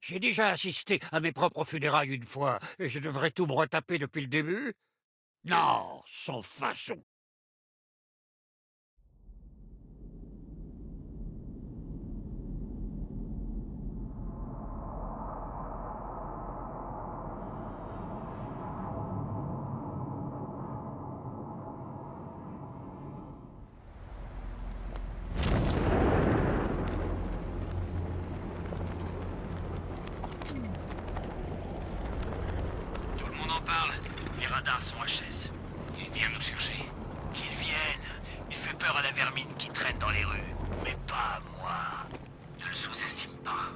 J'ai déjà assisté à mes propres funérailles une fois, et je devrais tout me retaper depuis le début? Non, sans façon. Tout le monde en parle. Les radars sont HS. Ils viennent nous chercher. Qu'ils viennent. Il fait peur à la vermine qui traîne dans les rues. Mais pas à moi. Ne le sous-estime pas.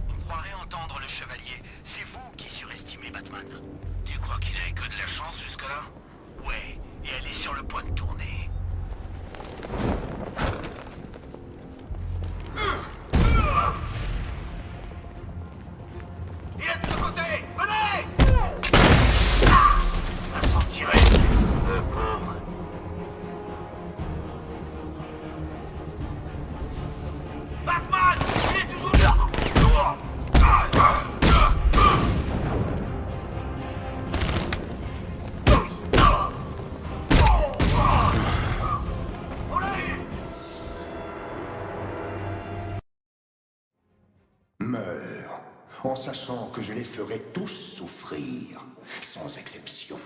On croirait entendre le chevalier. C'est vous qui surestimez Batman. Tu crois qu'il a que de la chance jusque-là? Ouais, et elle est sur le point de tourner. Il est de ce côté! Venez! Va s'en tirer. Le pauvre. Batman! Il est toujours là! On l'a eu! Meurs, en sachant que je les ferai tous souffrir, sans exception.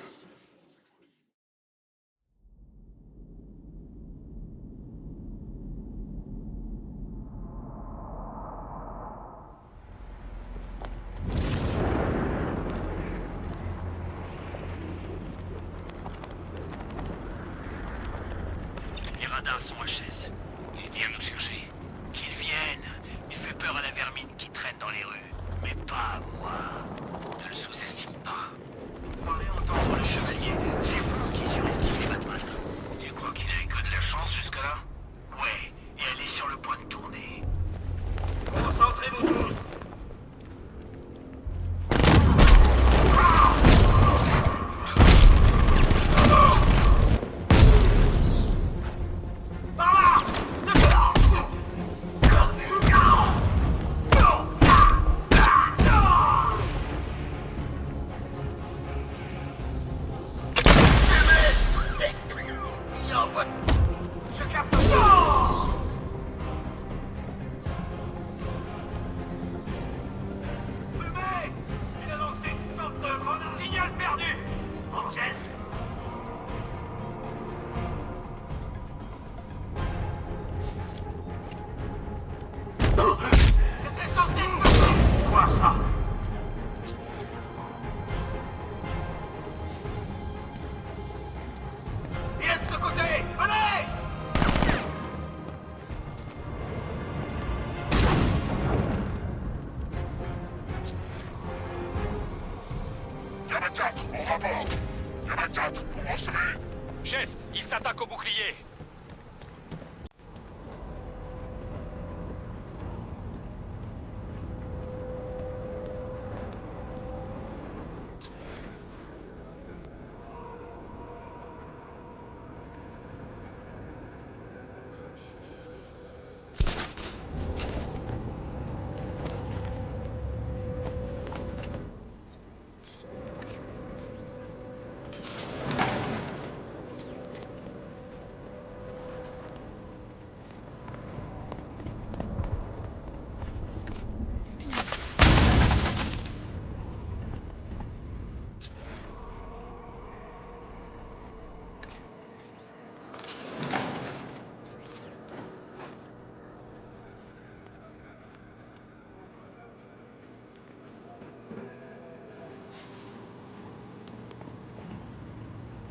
Les radars sont HS. Ils viennent nous chercher. Qu'ils viennent. Il fait peur à la vermine qui traîne dans les rues. Mais pas à moi. Ne le sous-estime pas. Vous croirez entendre le chevalier. C'est vous qui surestimez Batman. Tu crois qu'il a que de la chance jusque-là? Ouais, et elle est sur le point de tourner. Concentrez-vous tous. Je capte ça! Fumée! Il a lancé une sorte de grenade. Signal perdu! Bordel! C'était censé être... Quoi ça? Il est de ce côté! Venez! Y'en a 4, en rapport. Y'en a 4, vous recevez. Chef, il s'attaque au bouclier.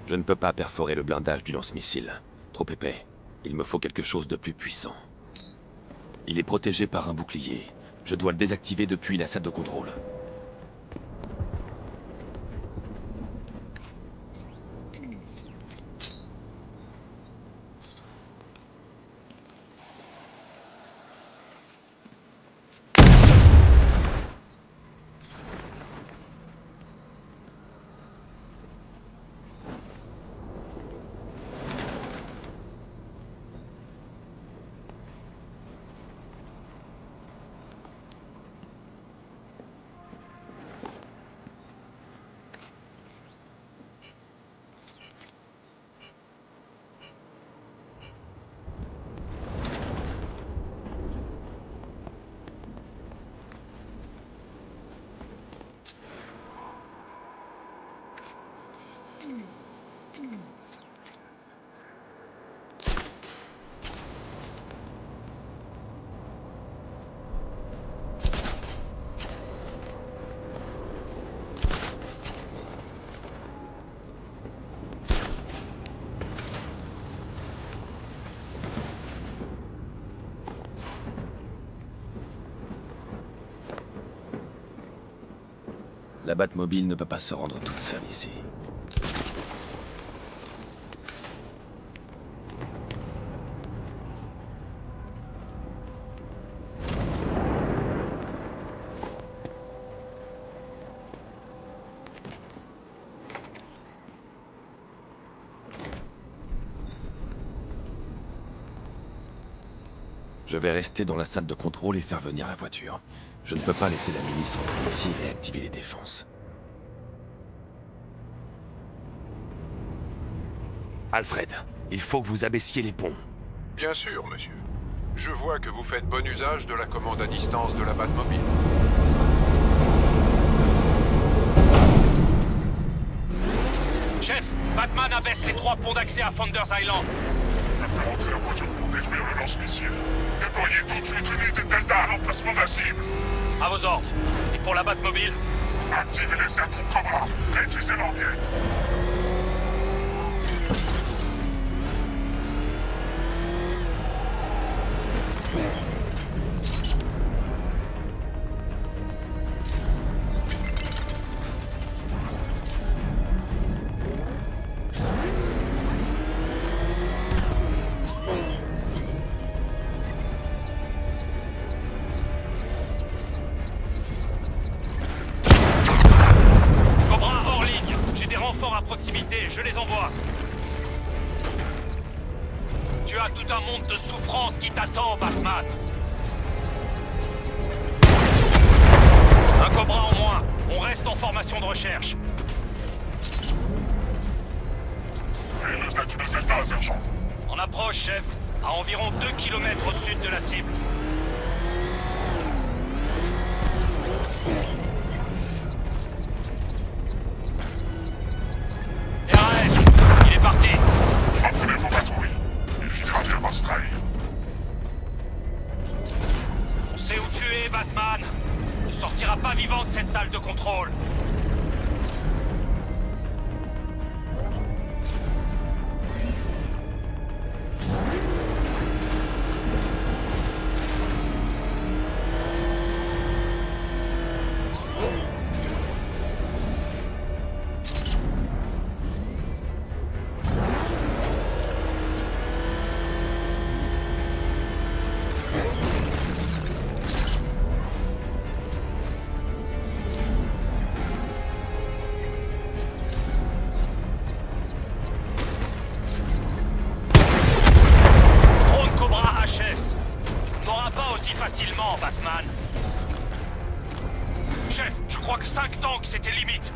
Je ne peux pas perforer le blindage du lance-missile. Trop épais. Il me faut quelque chose de plus puissant. Il est protégé par un bouclier. Je dois le désactiver depuis la salle de contrôle. La Batmobile ne peut pas se rendre toute seule ici. Je vais rester dans la salle de contrôle et faire venir la voiture. Je ne peux pas laisser la milice entrer ici et activer les défenses. Alfred, il faut que vous abaissiez les ponts. Bien sûr, monsieur. Je vois que vous faites bon usage de la commande à distance de la Batmobile. Chef, Batman abaisse les 3 ponts d'accès à Founders Island. Faites rentrer la voiture pour détruire le lance-missile. Déployez tout de suite l'unité Delta à l'emplacement de la cible. À vos ordres. Et pour la Batmobile? Activez l'escadron Cobra. Réduisez l'enquête. Cobra hors ligne. J'ai des renforts à proximité, je les envoie. Tu as tout un monde de souffrance qui t'attend, Batman. Un Cobra en moins. On reste en formation de recherche. Et le statut de Delta, sergent. En approche, chef. À environ 2 km au sud de la cible. RAS, il est parti. Apprenez vos patrouilles. Il finira bien par se trahir. On sait où tu es, Batman. Tu sortiras pas vivant de cette salle de contrôle. Drone Cobra HS. On n'aura pas aussi facilement, Batman. Chef, je crois que 5 tanks, c'était limite.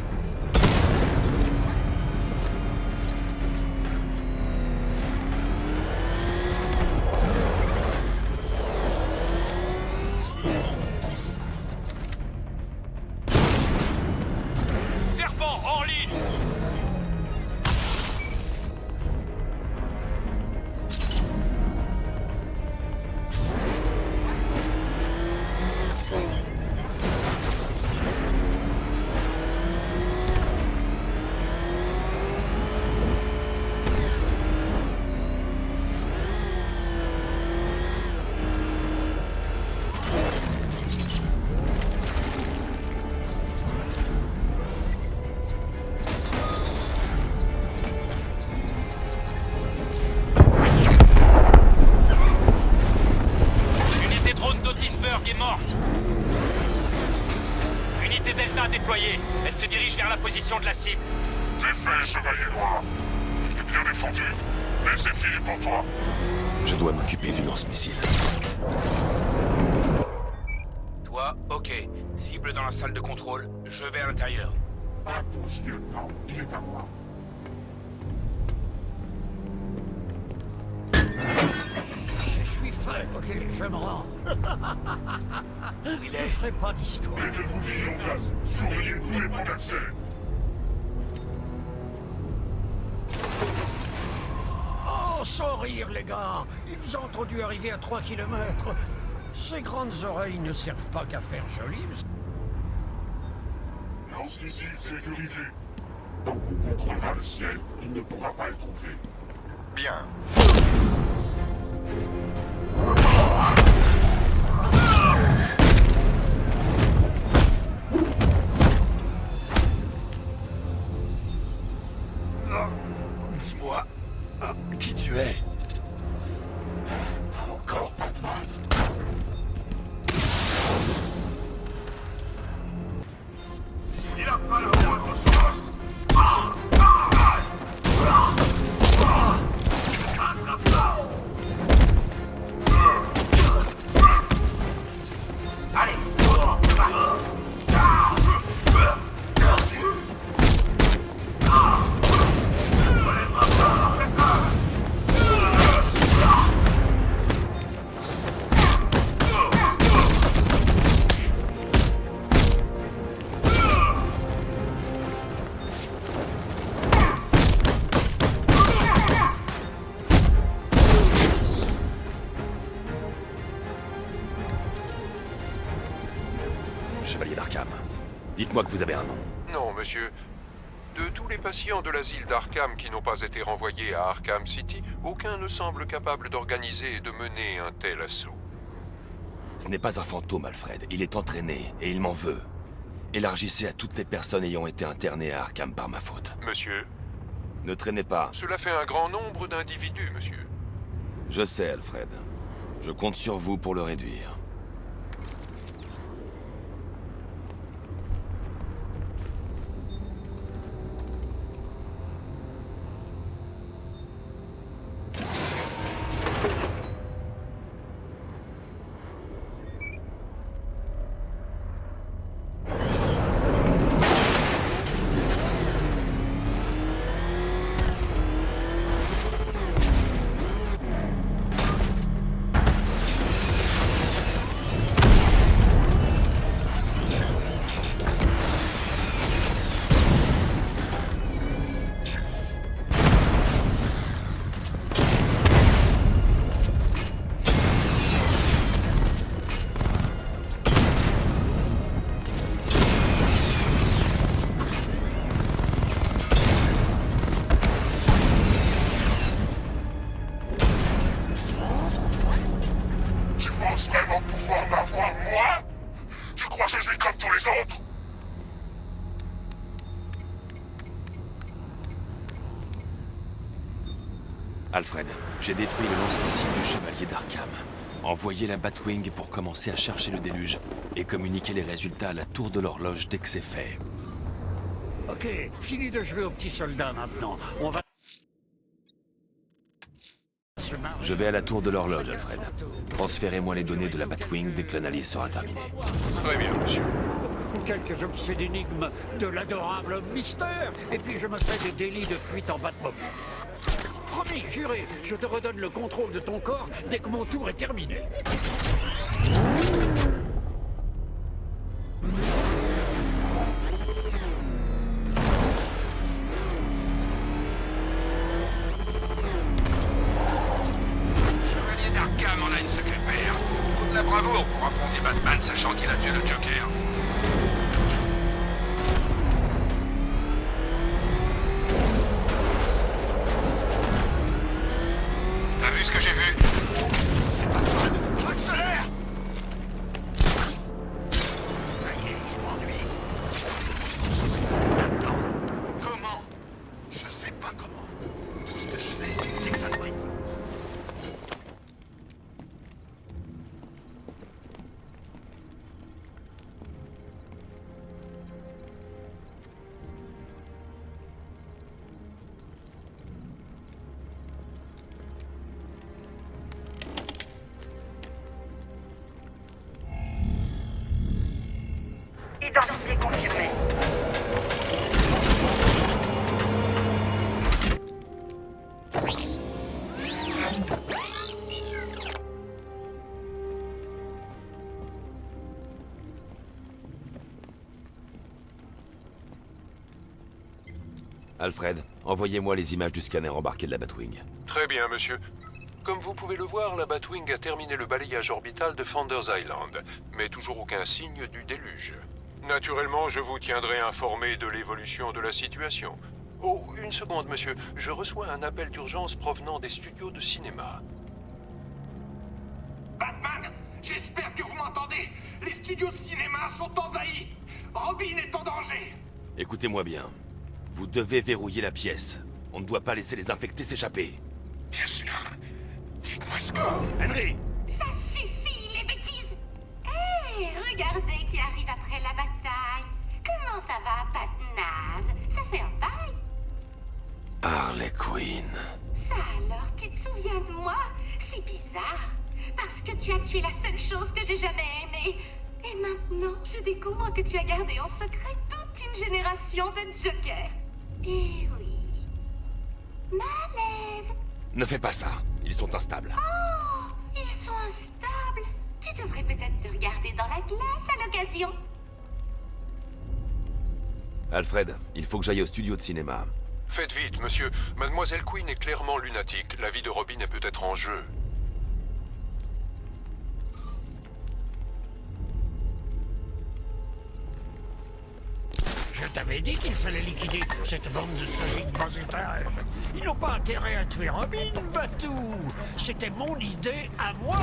Serpent, hors ligne. Unité drone d'Otisburg est morte. Unité Delta déployée. Elle se dirige vers la position de la cible. T'es fait, chevalier noir. Je t'ai bien défendu. Mais c'est fini pour toi. Je dois m'occuper du lance-missile. Toi, ok. Cible dans la salle de contrôle. Je vais à l'intérieur. Pas tous, lieutenant. Il est à moi. Je suis fait, ok, je me rends. Je ferai pas d'histoire. Et de boucliers en place. Surveillez tous les points d'accès. Oh, sans rire, les gars. Ils ont trop dû arriver à 3 km. Ces grandes oreilles ne servent pas qu'à faire joli. Lance-missile sécurisé. Tant qu'on contrôlera le ciel, il ne pourra pas le trouver. Bien. Chevalier d'Arkham. Dites-moi que vous avez un nom. Non, monsieur. De tous les patients de l'asile d'Arkham qui n'ont pas été renvoyés à Arkham City, aucun ne semble capable d'organiser et de mener un tel assaut. Ce n'est pas un fantôme, Alfred. Il est entraîné, et il m'en veut. Élargissez à toutes les personnes ayant été internées à Arkham par ma faute. Monsieur, Ne traînez pas. cela fait un grand nombre d'individus, monsieur. Je sais, Alfred. Je compte sur vous pour le réduire. Tu penses vraiment pouvoir m'avoir, moi? Tu crois que je suis comme tous les autres? Alfred, j'ai détruit le lance-missile du Chevalier d'Arkham. Envoyez la Batwing pour commencer à chercher le déluge et communiquer les résultats à la tour de l'horloge dès que c'est fait. Ok, fini de jouer au petit soldat maintenant. On va... se marrer. Je vais à la tour de l'horloge, Alfred. Transférez-moi les données de la Batwing dès que l'analyse sera terminée. Très bien, monsieur. Quelques objets d'énigme, de l'adorable mystère, et puis je me fais des délits de fuite en Batmobile. Promis, juré, je te redonne le contrôle de ton corps dès que mon tour est terminé. Chevalier d'Arkham en a une sacrée paire. Faut de la bravoure pour affronter Batman sachant qu'il a tué le Joker. T'as vu ce que j'ai vu? C'est Batman. Accélère! Ça y est, je m'ennuie. Maintenant, comment? Je sais pas comment. Tout ce que je sais, c'est que ça doit être... Identité confirmée. Alfred, envoyez-moi les images du scanner embarqué de la Batwing. Très bien, monsieur. Comme vous pouvez le voir, la Batwing a terminé le balayage orbital de Founders Island, mais toujours aucun signe du déluge. Naturellement, je vous tiendrai informé de l'évolution de la situation. Oh, une seconde, monsieur. Je reçois un appel d'urgence provenant des studios de cinéma. Batman, j'espère que vous m'entendez. Les studios de cinéma sont envahis. Robin est en danger. Écoutez-moi bien. Vous devez verrouiller la pièce. On ne doit pas laisser les infectés s'échapper. Bien sûr. Dites-moi ce que... Henry! Ça suffit, les bêtises! Hé, regardez qui arrive après la bataille. Comment ça va, Batnaz? Ça fait un bail. Harley Quinn. Ça alors, tu te souviens de moi? C'est bizarre. Parce que tu as tué la seule chose que j'ai jamais aimée. Et maintenant, je découvre que tu as gardé en secret toute une génération de Joker. Eh oui. Malaise. Ne fais pas ça. Ils sont instables. Oh, ils sont instables. Tu devrais peut-être te regarder dans la glace à l'occasion. Alfred, il faut que j'aille au studio de cinéma. Faites vite, monsieur. Mademoiselle Quinn est clairement lunatique. La vie de Robin est peut-être en jeu. t'avais dit qu'il fallait liquider cette bande de sosies de bas étage. Ils n'ont pas intérêt à tuer Robin, Batou. C'était mon idée à moi.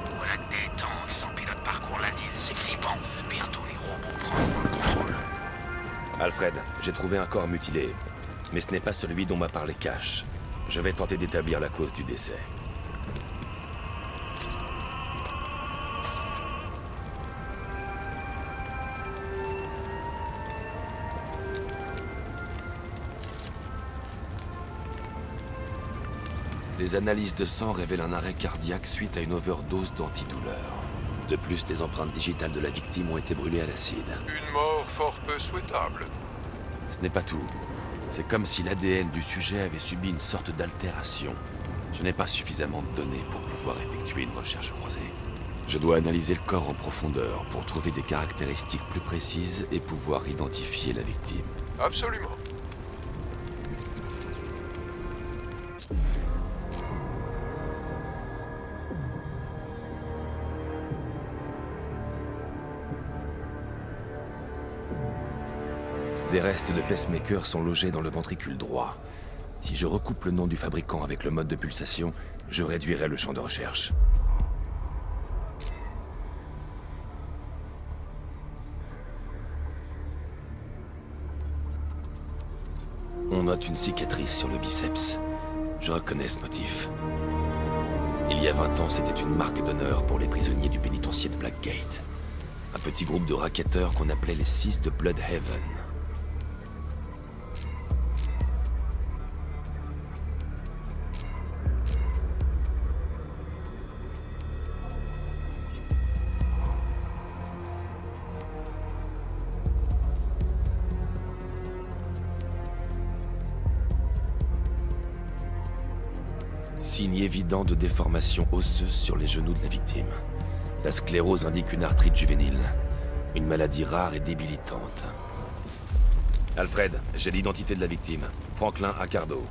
Voilà que des tanks sans pilote parcourent la ville, c'est flippant. Bientôt les robots prendront le contrôle. Alfred, j'ai trouvé un corps mutilé. Mais ce n'est pas celui dont m'a parlé Cash. Je vais tenter d'établir la cause du décès. Les analyses de sang révèlent un arrêt cardiaque suite à une overdose d'antidouleur. De plus, les empreintes digitales de la victime ont été brûlées à l'acide. Une mort fort peu souhaitable. Ce n'est pas tout. C'est comme si l'ADN du sujet avait subi une sorte d'altération. Je n'ai pas suffisamment de données pour pouvoir effectuer une recherche croisée. Je dois analyser le corps en profondeur pour trouver des caractéristiques plus précises et pouvoir identifier la victime. Absolument. Des restes de pacemaker sont logés dans le ventricule droit. Si je recoupe le nom du fabricant avec le mode de pulsation, je réduirai le champ de recherche. On note une cicatrice sur le biceps. Je reconnais ce motif. Il y a 20 ans, c'était une marque d'honneur pour les prisonniers du pénitencier de Blackgate. Un petit groupe de racketteurs qu'on appelait les 6 de Bloodhaven. Signe évident de déformation osseuse sur les genoux de la victime. La sclérose indique une arthrite juvénile. Une maladie rare et débilitante. Alfred, j'ai l'identité de la victime. Franklin Accardo.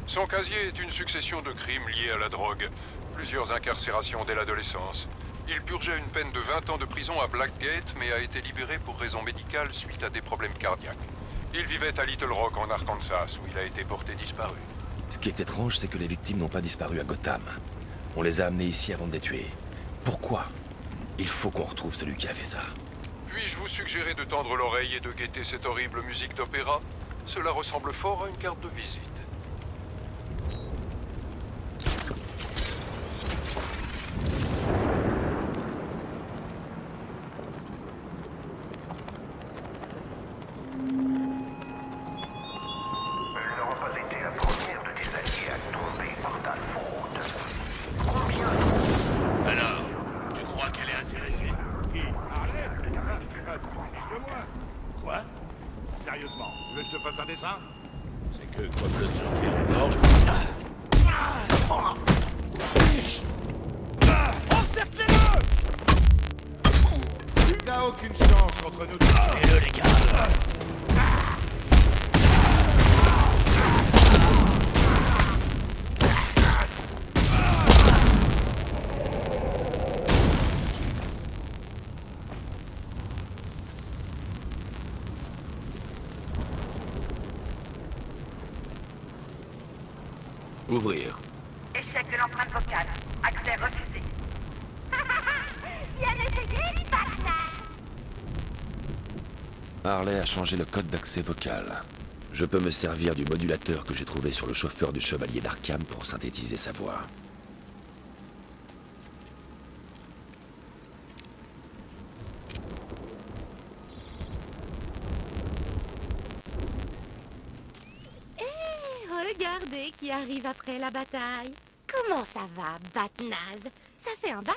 Son casier est une succession de crimes liés à la drogue. Plusieurs incarcérations dès l'adolescence. Il purgeait une peine de 20 ans de prison à Blackgate, mais a été libéré pour raison médicale suite à des problèmes cardiaques. Il vivait à Little Rock en Arkansas, où il a été porté disparu. Ce qui est étrange, c'est que les victimes n'ont pas disparu à Gotham. On les a amenées ici avant de les tuer. Pourquoi? Il faut qu'on retrouve celui qui a fait ça. Puis-je vous suggérer de tendre l'oreille et de guetter cette horrible musique d'opéra? Cela ressemble fort à une carte de visite. Elle n'aura pas été la première de tes alliés à tomber par ta faute. Combien? Alors, tu crois qu'elle est intéressée? Qui? Arlette? Tu te fiches de moi? Quoi? Sérieusement, tu veux que je te fasse un dessin? C'est que comme le jockey en gorge. Encerclez-le! T'as aucune chance contre nous. Tuez-le, les gars! Ouvrir. Échec de l'empreinte vocale. Accès refusé. Bien essayé, Batman! Harley a changé le code d'accès vocal. Je peux me servir du modulateur que j'ai trouvé sur le chauffeur du Chevalier d'Arkham pour synthétiser sa voix. Regardez qui arrive après la bataille. Comment ça va, Batnaz? Ça fait un bail?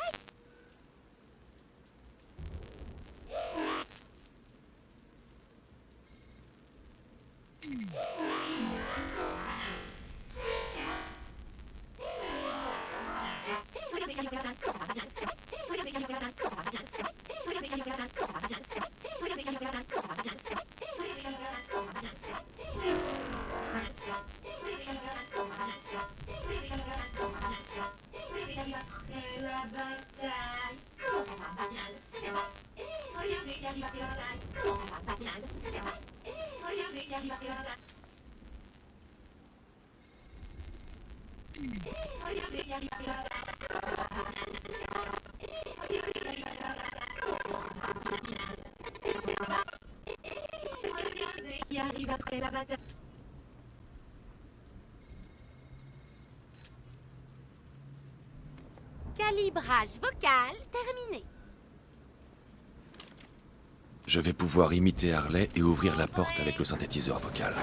Qui arrive après la bataille. Calibrage vocal terminé. Je vais pouvoir imiter Harley et ouvrir la porte avec le synthétiseur vocal.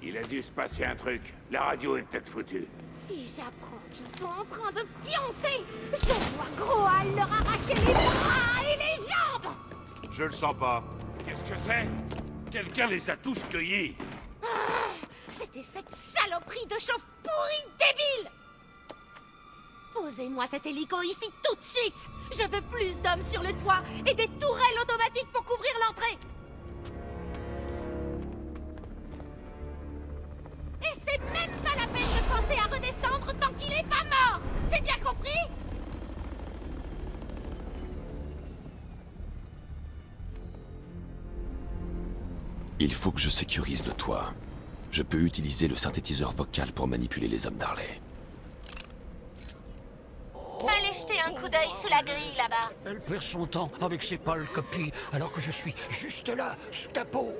Il a dû se passer un truc. La radio est peut-être foutue. Si j'apprends qu'ils sont en train de pioncer, je vois Groal leur arracher les bras et les jambes. Je le sens pas. Qu'est-ce que c'est? Quelqu'un les a tous cueillis. C'était cette saloperie de chauffe pourri débile. Posez-moi cet hélico ici tout de suite. Je veux plus d'hommes sur le toit et des tourelles automatiques pour couvrir l'entrée. Et c'est même pas la peine de penser à redescendre tant qu'il est pas mort. C'est bien compris? Il faut que je sécurise le toit. Je peux utiliser le synthétiseur vocal pour manipuler les hommes d'Harley. Allez jeter un coup d'œil sous la grille là-bas. Elle perd son temps avec ses pâles copies, alors que je suis juste là, sous ta peau.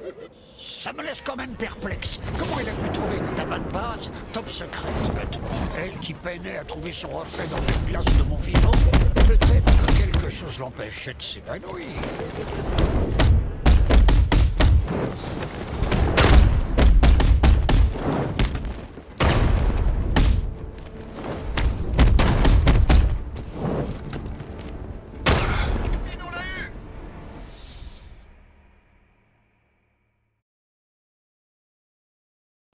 Ça me laisse quand même perplexe. Comment elle a pu trouver ta bonne base, top secrète, bêtement? Elle qui peinait à trouver son reflet dans les glaces de mon vivant. Peut-être que quelque chose l'empêchait de s'évanouir.